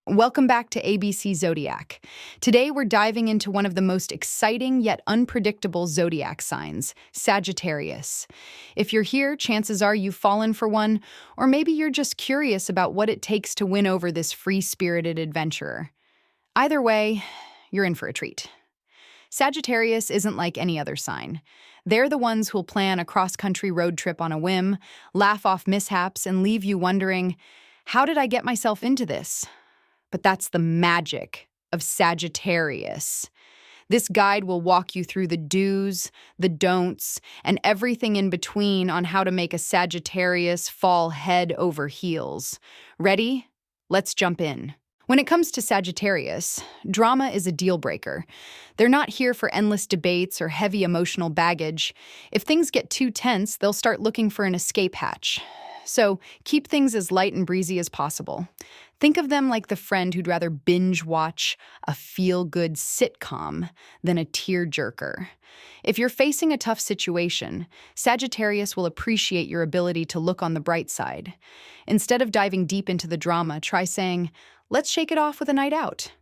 Welcome back to ABC Zodiac. Today we're diving into one of the most exciting yet unpredictable zodiac signs, Sagittarius. If you're here, chances are you've fallen for one, or maybe you're just curious about what it takes to win over this free-spirited adventurer. Either way, you're in for a treat. Sagittarius isn't like any other sign. They're the ones who'll plan a cross-country road trip on a whim, laugh off mishaps, and leave you wondering, how did I get myself into this? But that's the magic of Sagittarius. This guide will walk you through the do's, the don'ts, and everything in between on how to make a Sagittarius fall head over heels. Ready? Let's jump in. When it comes to Sagittarius, drama is a deal breaker. They're not here for endless debates or heavy emotional baggage. If things get too tense, they'll start looking for an escape hatch. So keep things as light and breezy as possible. Think of them like the friend who'd rather binge watch a feel-good sitcom than a tearjerker. If you're facing a tough situation, Sagittarius will appreciate your ability to look on the bright side. Instead of diving deep into the drama, try saying, "Let's shake it off with a night out."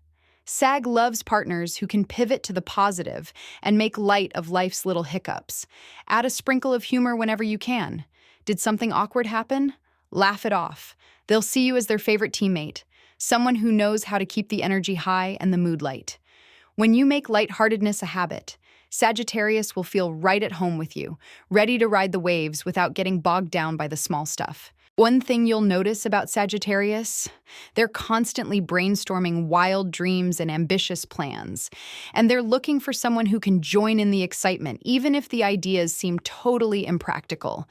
Sag loves partners who can pivot to the positive and make light of life's little hiccups. Add a sprinkle of humor whenever you can. Did something awkward happen? Laugh it off. They'll see you as their favorite teammate, someone who knows how to keep the energy high and the mood light. When you make lightheartedness a habit, Sagittarius will feel right at home with you, ready to ride the waves without getting bogged down by the small stuff. One thing you'll notice about Sagittarius, they're constantly brainstorming wild dreams and ambitious plans, and they're looking for someone who can join in the excitement, even if the ideas seem totally impractical.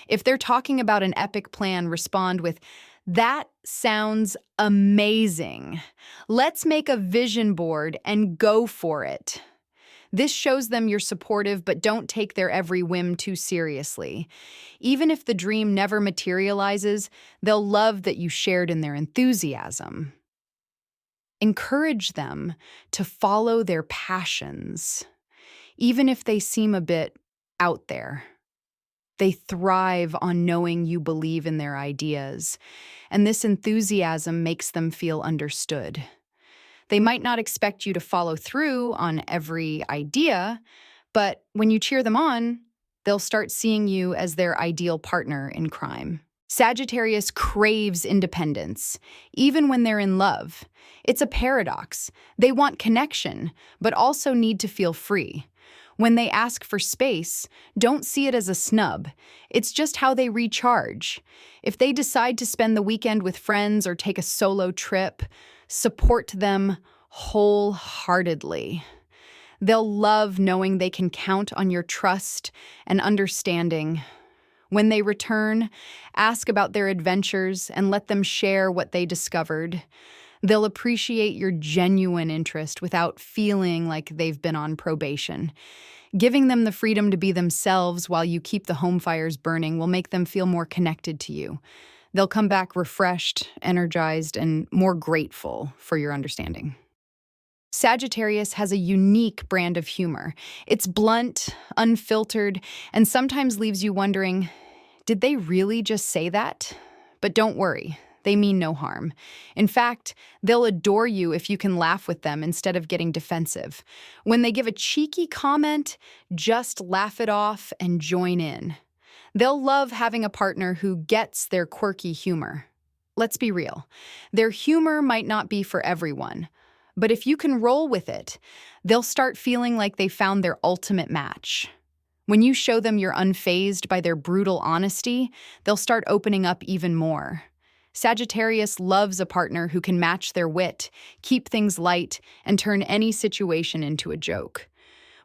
If they're talking about an epic plan, respond with, "That sounds amazing. Let's make a vision board and go for it." This shows them you're supportive, but don't take their every whim too seriously. Even if the dream never materializes, they'll love that you shared in their enthusiasm. Encourage them to follow their passions, even if they seem a bit out there. They thrive on knowing you believe in their ideas, and this enthusiasm makes them feel understood. They might not expect you to follow through on every idea, but when you cheer them on, they'll start seeing you as their ideal partner in crime. Sagittarius craves independence, even when they're in love. It's a paradox. They want connection, but also need to feel free. When they ask for space, don't see it as a snub. It's just how they recharge. If they decide to spend the weekend with friends or take a solo trip, support them wholeheartedly. They'll love knowing they can count on your trust and understanding. When they return, ask about their adventures and let them share what they discovered. They'll appreciate your genuine interest without feeling like they've been on probation. Giving them the freedom to be themselves while you keep the home fires burning will make them feel more connected to you. They'll come back refreshed, energized, and more grateful for your understanding. Sagittarius has a unique brand of humor. It's blunt, unfiltered, and sometimes leaves you wondering, did they really just say that? But don't worry, they mean no harm. In fact, they'll adore you if you can laugh with them instead of getting defensive. When they give a cheeky comment, just laugh it off and join in. They'll love having a partner who gets their quirky humor. Let's be real. Their humor might not be for everyone, but if you can roll with it, they'll start feeling like they found their ultimate match. When you show them you're unfazed by their brutal honesty, they'll start opening up even more. Sagittarius loves a partner who can match their wit, keep things light, and turn any situation into a joke.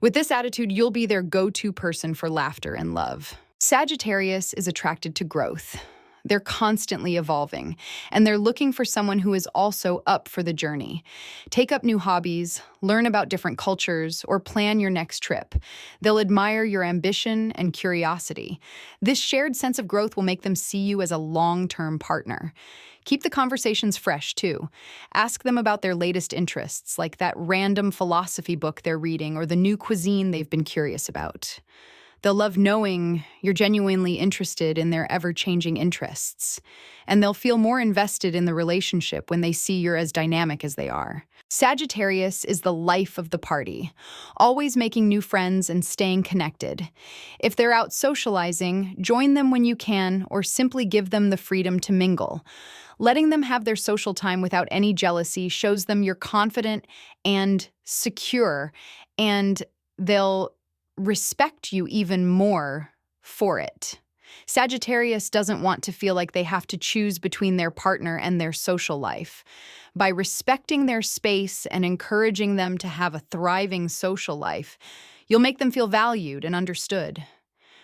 With this attitude, you'll be their go-to person for laughter and love. Sagittarius is attracted to growth. They're constantly evolving, and they're looking for someone who is also up for the journey. Take up new hobbies, learn about different cultures, or plan your next trip. They'll admire your ambition and curiosity. This shared sense of growth will make them see you as a long-term partner. Keep the conversations fresh, too. Ask them about their latest interests, like that random philosophy book they're reading or the new cuisine they've been curious about. They'll love knowing you're genuinely interested in their ever-changing interests, and they'll feel more invested in the relationship when they see you're as dynamic as they are. Sagittarius is the life of the party, always making new friends and staying connected. If they're out socializing, join them when you can or simply give them the freedom to mingle. Letting them have their social time without any jealousy shows them you're confident and secure, and they'll respect you even more for it. Sagittarius doesn't want to feel like they have to choose between their partner and their social life. By respecting their space and encouraging them to have a thriving social life, you'll make them feel valued and understood.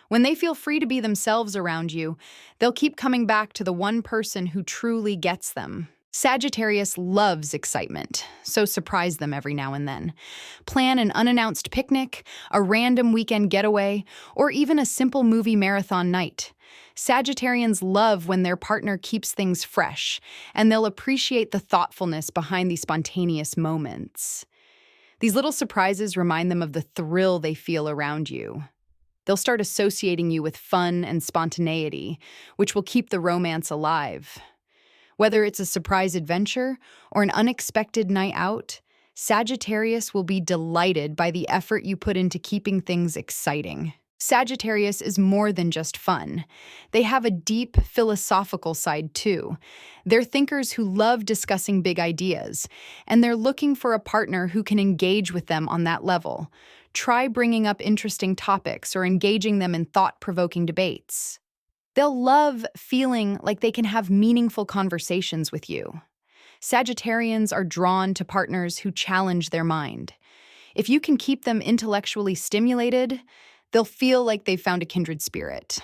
When they feel free to be themselves around you, they'll keep coming back to the one person who truly gets them. Sagittarius loves excitement, so surprise them every now and then. Plan an unannounced picnic, a random weekend getaway, or even a simple movie marathon night. Sagittarians love when their partner keeps things fresh, and they'll appreciate the thoughtfulness behind these spontaneous moments. These little surprises remind them of the thrill they feel around you. They'll start associating you with fun and spontaneity, which will keep the romance alive. Whether it's a surprise adventure or an unexpected night out, Sagittarius will be delighted by the effort you put into keeping things exciting. Sagittarius is more than just fun. They have a deep philosophical side too. They're thinkers who love discussing big ideas, and they're looking for a partner who can engage with them on that level. Try bringing up interesting topics or engaging them in thought-provoking debates. They'll love feeling like they can have meaningful conversations with you. Sagittarians are drawn to partners who challenge their mind. If you can keep them intellectually stimulated, they'll feel like they've found a kindred spirit.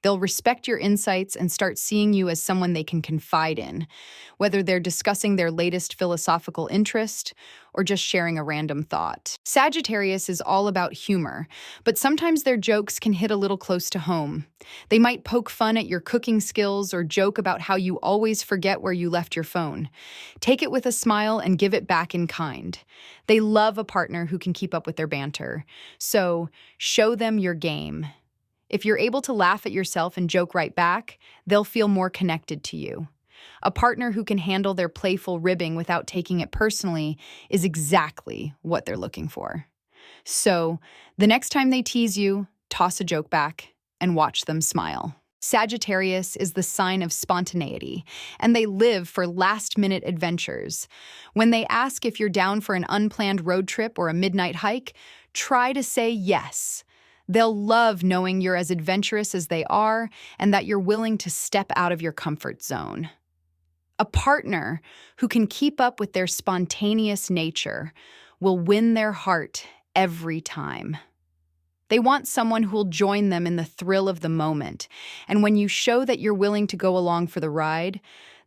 They'll respect your insights and start seeing you as someone they can confide in, whether they're discussing their latest philosophical interest or just sharing a random thought. Sagittarius is all about humor, but sometimes their jokes can hit a little close to home. They might poke fun at your cooking skills or joke about how you always forget where you left your phone. Take it with a smile and give it back in kind. They love a partner who can keep up with their banter, so show them your game. If you're able to laugh at yourself and joke right back, they'll feel more connected to you. A partner who can handle their playful ribbing without taking it personally is exactly what they're looking for. So, the next time they tease you, toss a joke back and watch them smile. Sagittarius is the sign of spontaneity, and they live for last-minute adventures. When they ask if you're down for an unplanned road trip or a midnight hike, try to say yes. They'll love knowing you're as adventurous as they are and that you're willing to step out of your comfort zone. A partner who can keep up with their spontaneous nature will win their heart every time. They want someone who'll join them in the thrill of the moment, and when you show that you're willing to go along for the ride,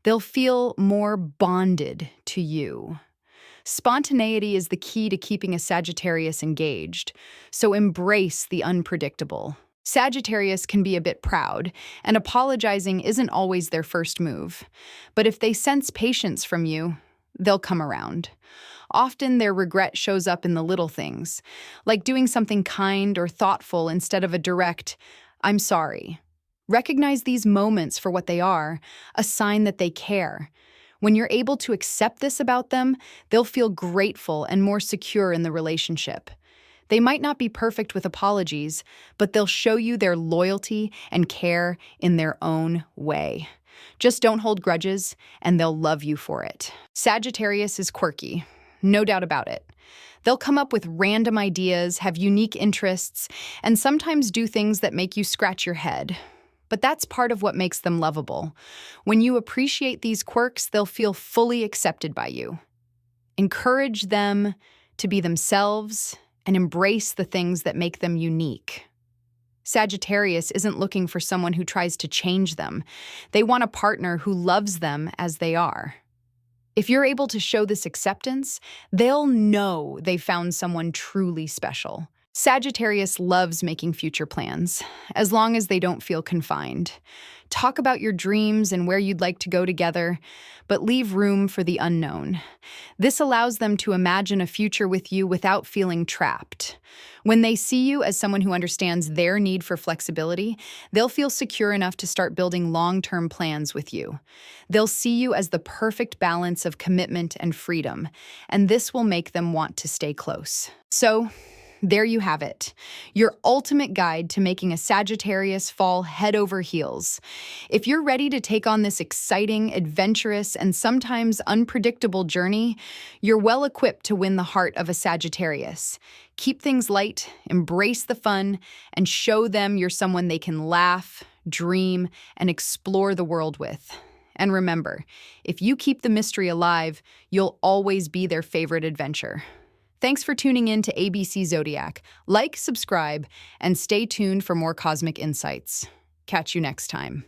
they'll feel more bonded to you. Spontaneity is the key to keeping a Sagittarius engaged, so embrace the unpredictable. Sagittarius can be a bit proud, and apologizing isn't always their first move. But if they sense patience from you, they'll come around. Often their regret shows up in the little things, like doing something kind or thoughtful instead of a direct, "I'm sorry." Recognize these moments for what they are, a sign that they care. When you're able to accept this about them, they'll feel grateful and more secure in the relationship. They might not be perfect with apologies, but they'll show you their loyalty and care in their own way. Just don't hold grudges, and they'll love you for it. Sagittarius is quirky, no doubt about it. They'll come up with random ideas, have unique interests, and sometimes do things that make you scratch your head. But that's part of what makes them lovable. When you appreciate these quirks, they'll feel fully accepted by you. Encourage them to be themselves and embrace the things that make them unique. Sagittarius isn't looking for someone who tries to change them. They want a partner who loves them as they are. If you're able to show this acceptance, they'll know they found someone truly special. Sagittarius loves making future plans, as long as they don't feel confined. Talk about your dreams and where you'd like to go together, but leave room for the unknown. This allows them to imagine a future with you without feeling trapped. When they see you as someone who understands their need for flexibility, they'll feel secure enough to start building long-term plans with you. They'll see you as the perfect balance of commitment and freedom, and this will make them want to stay close. So, there you have it, your ultimate guide to making a Sagittarius fall head over heels. If you're ready to take on this exciting, adventurous, and sometimes unpredictable journey, you're well equipped to win the heart of a Sagittarius. Keep things light, embrace the fun, and show them you're someone they can laugh, dream, and explore the world with. And remember, if you keep the mystery alive, you'll always be their favorite adventure. Thanks for tuning in to ABC Zodiac. Like, subscribe, and stay tuned for more cosmic insights. Catch you next time.